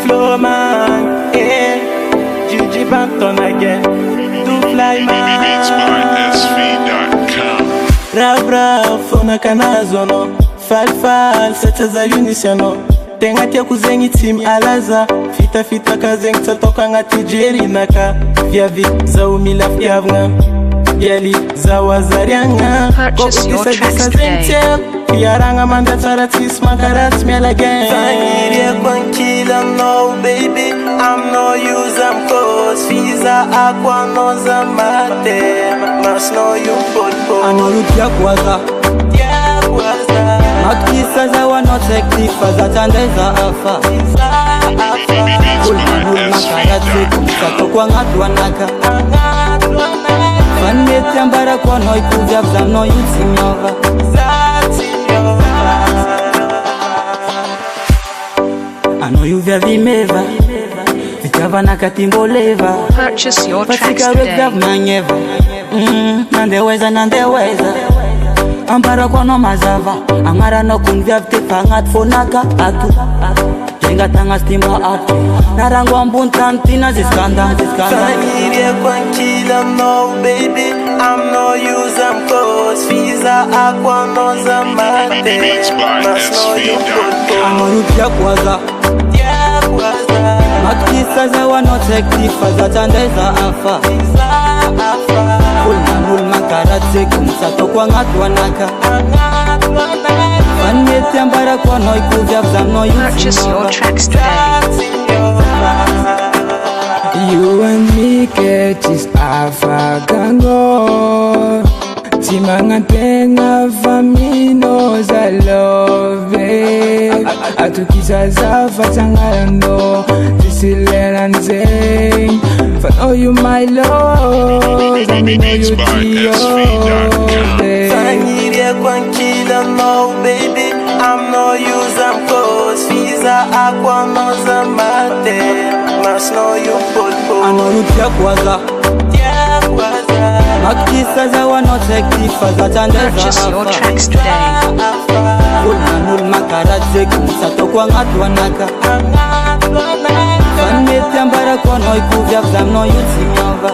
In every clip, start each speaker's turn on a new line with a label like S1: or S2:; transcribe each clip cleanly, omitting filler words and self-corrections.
S1: flow man, yeah. Gigi Banton again, do fly man. Rap, fona kanazo no. Fal, sete za unisiano. Tenga tia kuzengi team alaza. Fita kazengi tatoka ngati jeri naka. Vyavi za umila fyavnga. Yali za wazarianga.
S2: Purchase your tracks today.
S1: Yaranga manda taratis makarat me again. Fangiria kwankila no baby. I'm no use I'm cause Fiza aqua no zamate. Mas no you put.
S3: I know you yakwaza. Makisa za wanotektifa za chandeza afa. Kulmanul makarate kumsato kwa ngatu wanaka. Fanete ambara kwa noi kuvya no yutsinyova. I know you vya vimeva. Vitava na katimboleva.
S2: Purchase your tracks today.
S3: Manyeva. Nandeweza. Ambara kwa no mazava. Angara no kumvya vtefa ngat fonaka atu. Tenga tanga stimba atu. Narangwa mbuntantina ziskanda.
S1: Fangiria kwankila no baby. I'm no use I'm cause Fiza aqua no zamate. Mas no you put.
S3: I know you yakwaza. Makisa za wanotektifa za chandeza afa. Kulmanul makarate kumsato kwa ngatu wanaka. Fanete ambara kwa noi kuvya no
S2: Purchase your tracks today.
S4: You and me catches afagango. Timanga tenga famino za love. Atukisa za fatangalando. Tisilena nzeng. For all you my love. And you know you deal.
S1: Fangiria kwankila no baby. I'm no use I'm cause Fiza aqua no zamate. Mas no you put.
S3: I know you yakwaza. Makisa za wanotektifa za chandeza
S2: Purchase your tracks today.
S3: Kulmanul makarate kumsato kwa ngatu wanaka. Fanete ambara kwa noi kuvya no yutsinyova.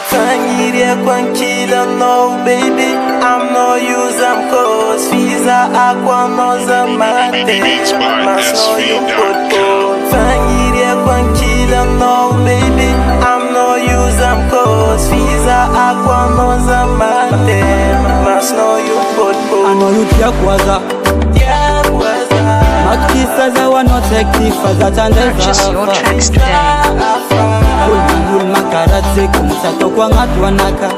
S1: Fangiria kwankila no baby. I'm no use I'm cause Fiza aqua no zamate. Mas no you put. Fangiria kwankila no baby. I'm no use I'm cause Fiza aqua no zamate. Mas no you put.
S3: I know you yakwaza. Makisa za wanotektifa za chandeza
S2: Purchase your
S3: afa.
S2: tracks today.
S3: Kulmanul makarate kumsato kwa ngatu wanaka.